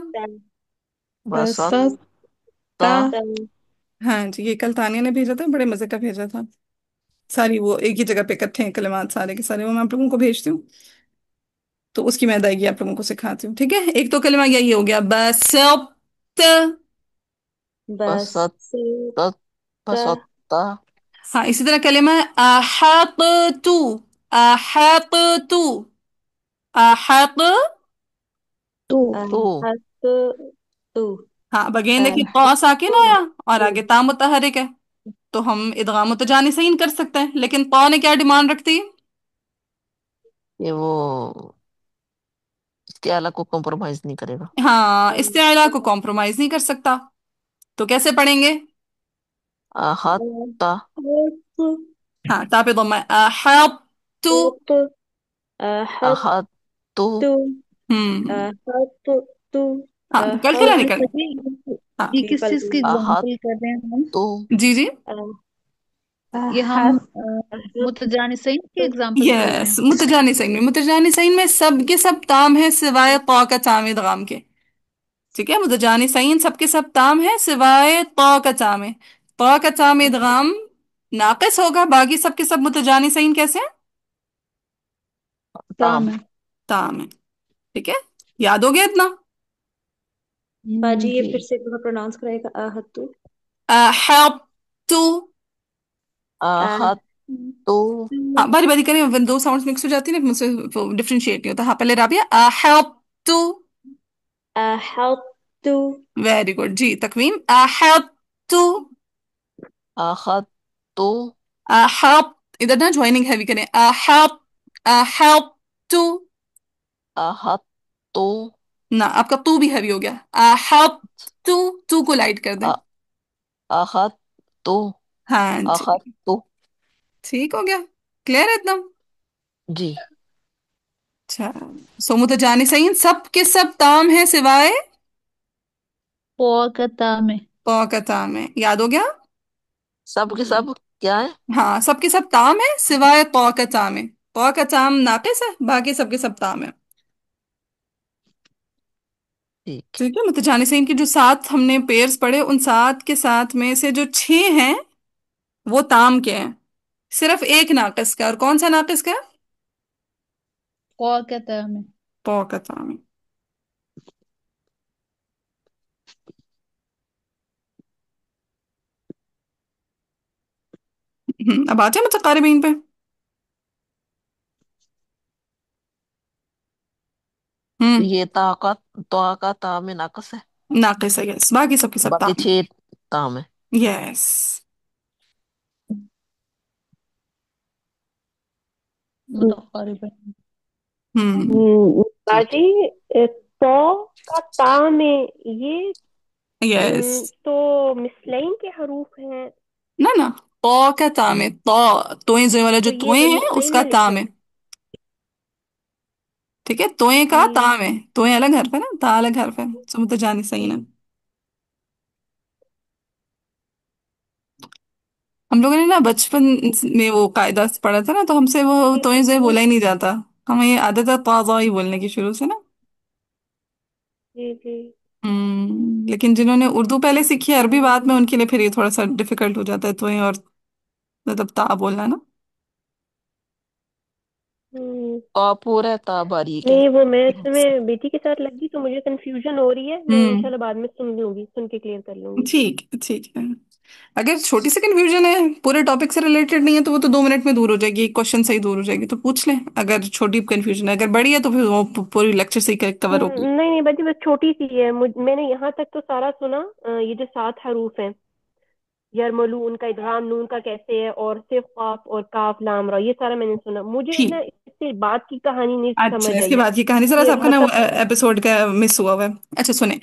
बसता। बसता। हाँ जी, ये कल तानिया ने भेजा था, बड़े मजे का भेजा था। सारी वो एक ही जगह पे इकट्ठे हैं कलिमात सारे के सारे, वो मैं आप लोगों को भेजती हूँ। तो उसकी मैं अदायगी आप लोगों को सिखाती हूँ। ठीक है, एक तो कलिमा यही हो गया बसत। बसता। बसत्ता। हाँ, इसी तरह कलिमा है अहतु, अहतु, अहत। तू। तू। अहत। तू। हाँ, अब अगेन देखिए, अहत। कौ साकिन आया और तू। आगे ता मुतहरिक है, तो हम इदगाम मुतजानिसैन कर सकते हैं, लेकिन कौ ने क्या डिमांड रखती है? ये वो इस्ताला को कॉम्प्रोमाइज नहीं करेगा। हाँ, इस्तिअला को कॉम्प्रोमाइज नहीं कर सकता। तो कैसे पढ़ेंगे? आहत्ता। हाँ, ता पे दम्मा है, अहतु। अहत। आहत्तु। हम्म। अहत। तू। हाँ, तो कलकला नहीं अहत। करना। जी, हाँ ये किस बिल्कुल चीज की आहत्तु। एग्जांपल कर रहे हैं हम? जी जी, ये हम अहत। अहत। मुतजानिसैन की एग्जांपल कर रहे यस, हैं। मुतजानिसैन में, मुतजानिसैन में सब के सब ताम है सिवाय कौ का ताम इदगाम के। ठीक है, मुतजानिसैन सबके सब ताम है सिवाय तौ का ताम है। तौ का ताम इदगाम नाकिस होगा, बाकी सबके सब मुतजानिसैन कैसे हैं? काम ताम। है। ताम है। ठीक है, याद हो गया इतना? बाजी ये जी। फिर से एक बार प्रोनाउंस करेगा, आहतु। Help to. आह आहत तो। हाँ, बारी बारी करें, वन दो साउंड्स मिक्स हो जाती है ना, मुझसे डिफरेंशिएट नहीं होता। हाँ, पहले राबिया हेल्प टू। आहतु। वेरी गुड जी। तकवीम हेल्प टू। आहत तो। हेल्प, इधर ना ज्वाइनिंग हैवी करें। हेल्प, हेल्प टू। आहत तो। ना, आपका टू भी हैवी हो गया। हेल्प टू, टू को लाइट कर दें। आ- आहत तो। हाँ आहत जी, तो। ठीक हो गया। क्लियर है एकदम? जी। अच्छा, सो मुतजानिसैन सब के सब ताम है सिवाय पौ का ताम है। पौ का ताम है। याद हो गया? सब के जी। सब क्या है? हाँ, सब के सब ताम है सिवाय पौ का ताम है। पौ का ताम नाकिस है, बाकी सबके सब ताम है। ठीक। ठीक है, मुतजानिसैन के जो सात हमने पेयर्स पढ़े, उन सात के साथ में से जो छह हैं वो ताम के हैं। सिर्फ एक नाकिस का, और कौन सा नाकिस का? पौ का ताम है। पौ का ताम है। अब आते हैं मुतकारिबीन पे। हम्म। ये ताकत तो का ताम में नाकस है। नाकिस है, यस, बाकी सबके सब बाकी ताम है। छह ताम है। यस। मुतक़ारिबन। हम्म। ठीक है। बाजी, तो का ता में ये यस। तो मिसलाइन के हरूफ हैं। ना ना, तौ का ताम है। तौ, तोए जोए वाला जो तो ये तोए मैं है मिसलाइन उसका में लिख ताम है। सकती ठीक है, तोए का हूँ। ताम है। तोए अलग हर्फ है ना, ता अलग हर्फ है। सो मुतजानी सही ना। हम लोगों ने ना बचपन में वो कायदा पढ़ा था ना, तो हमसे वो तोए जोए बोला ही नहीं जाता। हमें ये आदत है ताज़ा ही बोलने की शुरू से ना। जी जी। लेकिन जिन्होंने उर्दू पहले सीखी है, अरबी बाद में, उनके लिए फिर ये थोड़ा सा डिफिकल्ट हो जाता है तोए और मतलब ता बोलना ना। हम्म। तो पूरा ता बारीक है। नहीं, वो मैं इसमें बेटी के साथ लगी तो मुझे कंफ्यूजन हो रही है। मैं हम्म। इंशाल्लाह बाद में सुन लूंगी, सुन के क्लियर कर लूंगी। ठीक है, ठीक है। अगर छोटी सी कंफ्यूजन है, पूरे टॉपिक से रिलेटेड नहीं है, तो वो तो 2 मिनट में दूर हो जाएगी, एक क्वेश्चन से ही दूर हो जाएगी, तो पूछ लें। अगर छोटी कंफ्यूजन है, अगर बड़ी है तो फिर वो पूरी लेक्चर से ही कवर होगी। नहीं नहीं बाजी, बस छोटी सी है। मैंने यहाँ तक तो सारा सुना। ये जो 7 हरूफ हैं, यरमलू, उनका इदगाम नून का कैसे है, और सिर्फ काफ और काफ लाम रा, ये सारा मैंने सुना। मुझे ना ठीक। इससे बात की कहानी नहीं अच्छा, समझ इसके आई बाद की कहानी जरा सा कि आपका ना मतलब। एपिसोड का मिस हुआ हुआ है। अच्छा सुने,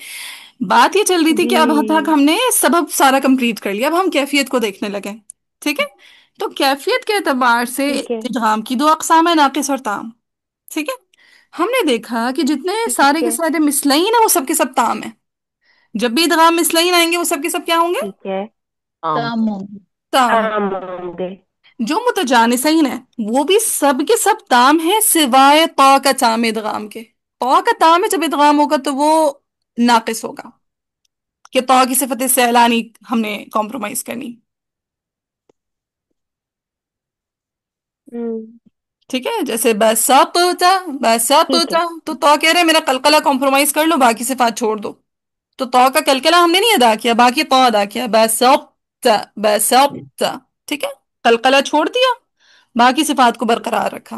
बात ये चल रही थी कि अब तक जी। हमने सबब सारा कंप्लीट कर लिया, अब हम कैफियत को देखने लगे। ठीक है, तो कैफियत के एतबार से ठीक है। इदगाम की दो अकसाम है, नाकिस और ताम। ठीक है, हमने देखा कि जितने सारे ठीक के है। सारे मिसलईन है वो सबके सब ताम है। जब भी इदगाम मिसलईन आएंगे वो सबके सब क्या होंगे? ठीक है। आम। ताम होंगे। ताम। काम होंगे। जो मुतजानिसैन है वो भी सब के सब ताम है सिवाय तौ का ताम इदगाम के। तौ का ताम है, जब इदगाम होगा तो वो नाकिस होगा, कि तौ की सिफत सैलानी हमने कॉम्प्रोमाइज करनी। हम्म। ठीक है, जैसे बसतुता, ठीक है। बसतुता, तो तौ कह रहे हैं मेरा कलकला कॉम्प्रोमाइज कर लो, बाकी सिफात छोड़ दो। तो तौ का कलकला हमने नहीं अदा किया, बाकी तौ अदा किया। बसत, बसत। ठीक है, कलकला छोड़ दिया, बाकी सिफात को बरकरार रखा।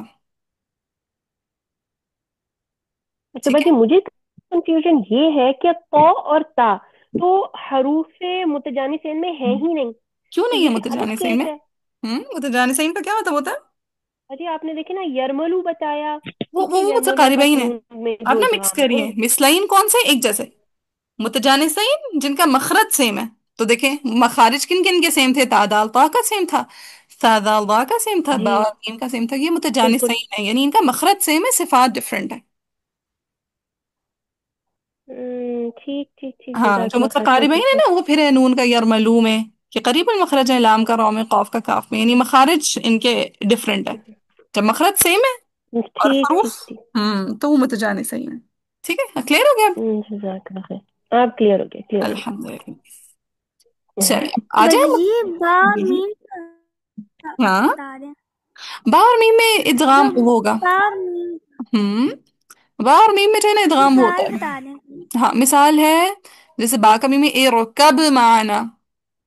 अच्छा ठीक बाजी, है, मुझे कंफ्यूजन ये है कि तो और ता तो हरूफ मुतजानी सेन में है ही नहीं, क्यों तो नहीं है ये अलग मुतजानी सही में? कैसे है? मुतजानी का क्या मतलब होता है? अरे आपने देखे ना, यरमलू बताया। वो ठीक वो है, यरमलू का मुतकारिबैन है। नून में जो आपने मिक्स इदगाम है करी वो। है, मिसलाइन कौन से एक जैसे। मुतजानिसैन जिनका मखरज सेम है, तो देखें मखारिज किन किन के सेम थे। तादाल ता का सेम था, सादाल दा का सेम था, जी। बा और मीम का सेम था। ये बिल्कुल। मुतजानिसैन है, यानी इनका मखरज सेम है, सिफात डिफरेंट है। ठीक ठीक ठीक, हाँ, जो जज़ाकल्लाह खैर, फिर मुतकारिबैन ठीक है है। ना, वो फिर है नून का यरमलू में, कि करीब मखरज है, लाम का रौ में, कौफ का काफ में, यानी मखारिज इनके डिफरेंट है। जब मखरज सेम है और ठीक ठीक हरूफ, ठीक। तो वो मुतजानिसैन है। ठीक है, क्लियर हो गया? जज़ाकल्लाह खैर। आप क्लियर हो गया, क्लियर हो अल्हम्दुलिल्लाह। गया। चलिए आ जाए हम। ये बा जी। मीम हाँ, बता दें। बा और मीम में इदगाम जो होगा। बा मीम हम्म, बा और मीम में जो है ना इदगाम होता मिसाल है। बता दें। हाँ, मिसाल है, जैसे बा का मीम में इरकब माना।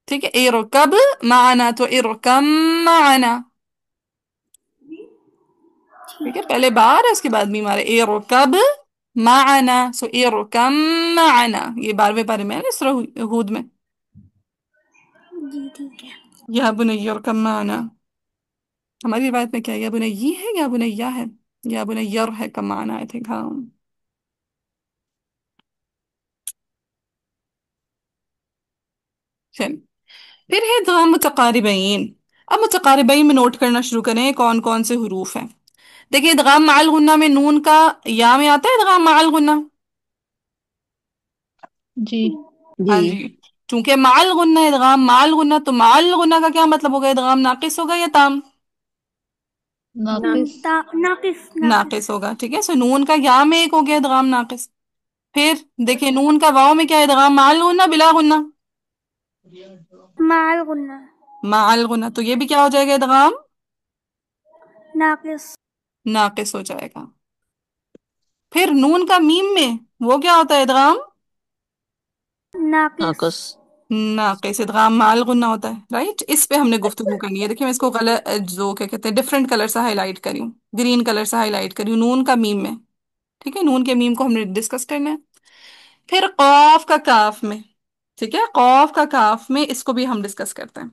ठीक है, इरकब माना तो इरकम माना। ठीक है, ठीक है। पहले बार है उसके बाद मीम आ रहा है, इरकब माना, सो इरकम माना। ये 12वें पारे में है ना सूरह हूद में। जी ठीक है। या बुनय्या इरकम माना। हमारी रिवायत में क्या है, या बुनय्यी है या बुनय्या है, या बुनय्यर है कम माना, आई थिंक। हाँ, चल। फिर है इदगाम मुतकारिबैन। अब मुतकारिबैन में नोट करना शुरू करें कौन कौन से हुरूफ हैं। देखिए, इदगाम माल गुन्ना में नून का या में आता है इदगाम माल गुन्ना। जी। हाँ जी। जी। चूंकि माल गुन्ना इदगाम माल गुन्ना, तो माल गुन्ना का क्या मतलब होगा, इदगाम नाकिस होगा या ताम। नाकिस। नाकिस नाकिस। नाकिस होगा। ठीक है, सो नून का या में एक हो गया इदगाम नाकिस। फिर देखिए, नून का वाव में क्या है, इदगाम माल गुन्ना बिला गुन्ना। माल गुन्ना माल गुन्ना, तो ये भी क्या हो जाएगा, इदगाम नाकिस नाकिस हो जाएगा। फिर नून का मीम में वो क्या होता है, इदगाम नाकिस। नाकस। नाकिस। इदगाम माल गुन्ना होता है, राइट। इस पे हमने गुफ्तगू करनी है। देखिए, मैं इसको कलर जो क्या कहते हैं डिफरेंट कलर से हाईलाइट करी हूँ, ग्रीन कलर से हाईलाइट करी हूँ, नून का मीम में। ठीक है, नून के मीम को हमने डिस्कस करना है। फिर कौफ का काफ में। ठीक है, कौफ का काफ में इसको भी हम डिस्कस करते हैं।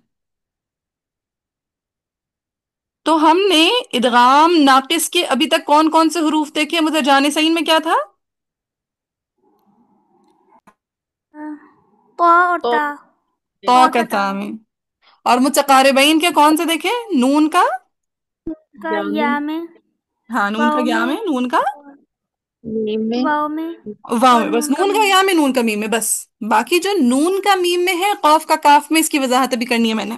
तो हमने इदगाम नाकिस के अभी तक कौन कौन से हुरूफ देखे, मुझे जाने सही में क्या था। तो और तो ता। तो तो का का ता ता में। और मुतकारिबैन के कौन से देखे, नून का। का जामे। या में, हाँ, नून का वाव या में, में, नून का और मीम में। वाव में, वाव और में, बस नून का नून का मीम। या में, नून का मीम में बस। बाकी जो नून का मीम में है कौफ का काफ में, इसकी वजाहत भी करनी है मैंने।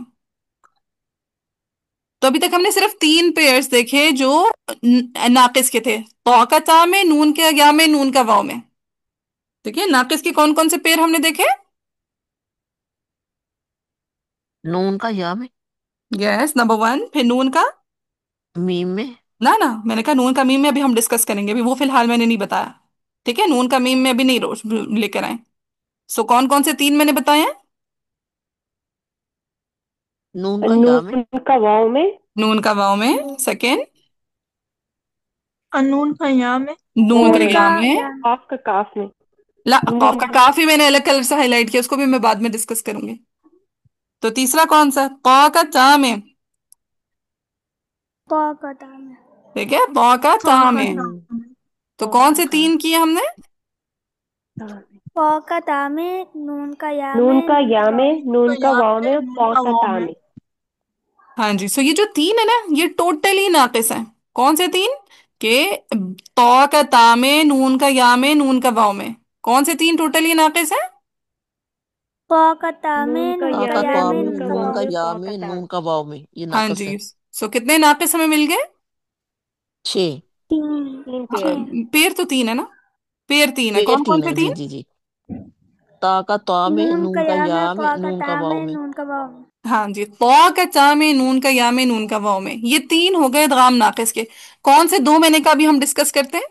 तो अभी तक हमने सिर्फ 3 पेयर्स देखे जो नाकिस के थे, तो का ता में, नून के या में, नून का वाव में। ठीक है, नाकिस के कौन कौन से पेयर हमने देखे। नून का या में। Yes, number 1। फिर नून का, मीम में। ना ना, मैंने कहा नून का मीम में अभी हम डिस्कस करेंगे, अभी वो फिलहाल मैंने नहीं बताया। ठीक है, नून का मीम में अभी नहीं रोज लेकर आए। सो कौन कौन से 3 मैंने बताए हैं। नून का या में। नून का वाव में, नून का वाव में, सेकंड। अनून खयाम है। नून का और नून का या में। या काफ का काफ में। ला, कौफ नून का काफी मैंने अलग कलर से हाईलाइट किया, उसको भी मैं बाद में डिस्कस करूंगी। तो तीसरा कौन सा, कौ का चा में। तो का ता में, ठीक है, कौ का ता में। स्वागत हम्म। तो काफ कौन का से काफ 3 किए हमने। ता में। तो का ता में, नून का या नून में, का नून या का वाव में, में। नून का खयाम वाव में, है, और नून पौ का का वाव ता है। में। हाँ जी, सो ये जो 3 है ना, ये टोटली नाकिस है। कौन से 3, के तो का ता में, नून का या में, नून का वाव में। कौन से 3 टोटली नाकिस है। तो का ता नून में, का नून ता का या का में, या त्वा में, में, नून नून का का नून वाव का वाव में, में। या पौ का में, ता नून में। का वाव में, ये हाँ नाकस जी। है। सो कितने नाकिस हमें मिल गए। 6। तीन। 3 पेयर। छः। पेड़ तो 3 है ना, पेड़ 3 है, पेड़ कौन कौन 3 से है, जी 3। जी जी। ता का त्वा में, नून का नून का या में, या में, तो का नून का ता वाव में, में। नून का वाव में। हाँ जी, तो का चा में, नून का या में, नून का वाव में, ये 3 हो गए इदगाम नाकिस के। कौन से 2 मैंने का भी हम डिस्कस करते हैं।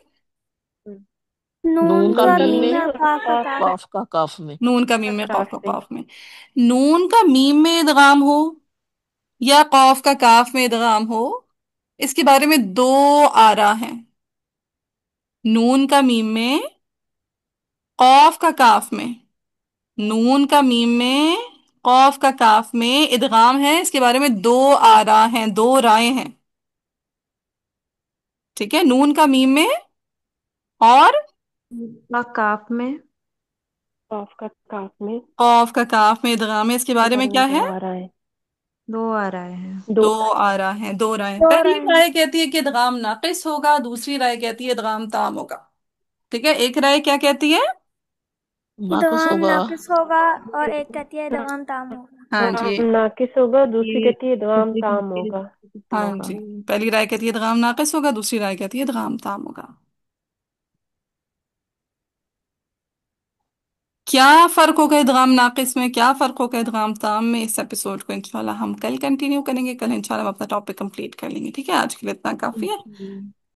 नून नून का नून का का मीम मीम मीम में, में, में, और और का काफ ता का में। काफ का काफ में। नून का मीम में, कौफ काफ का में। कौफ में। नून का मीम में इदगाम हो या कौफ का काफ में इदगाम हो, इसके बारे में 2 आरा हैं। नून का मीम में, कौफ का काफ में। नून का मीम में, कौफ का काफ में इदगाम है, इसके बारे में 2 आरा हैं, 2 राय हैं। ठीक है, नून का मीम में और का काफ में। काफ का काफ में। कौफ का काफ में इदगाम है, इसके के बारे में बारे क्या में दो है। आ रहा है। 2 आ रहे हैं। 2। 2 आरा हैं, 2 राय। दो पहली रहे राय कहती है कि इदगाम नाकिस होगा, दूसरी राय कहती है इदगाम ताम होगा। ठीक है, एक राय क्या कहती है। नाकस इदगाम होगा। नाकिस होगा, और एक कहती है इदगाम ताम होगा। हाँ जी। नाकिस होगा, दूसरी ये कहती है इदगाम दूसरी ताम तीसरी होगा। हाँ होगा। जी, पहली राय कहती है इदगाम नाकिस होगा, दूसरी राय कहती है इदगाम ताम होगा। क्या फर्क होगा इदगाम नाकिस में, क्या फर्क होगा इदगाम ताम में, इस एपिसोड को इंशाल्लाह हम कल कंटिन्यू करेंगे। कल इंशाल्लाह हम अपना टॉपिक कंप्लीट कर लेंगे। ठीक है, आज के लिए इतना काफी है। जी।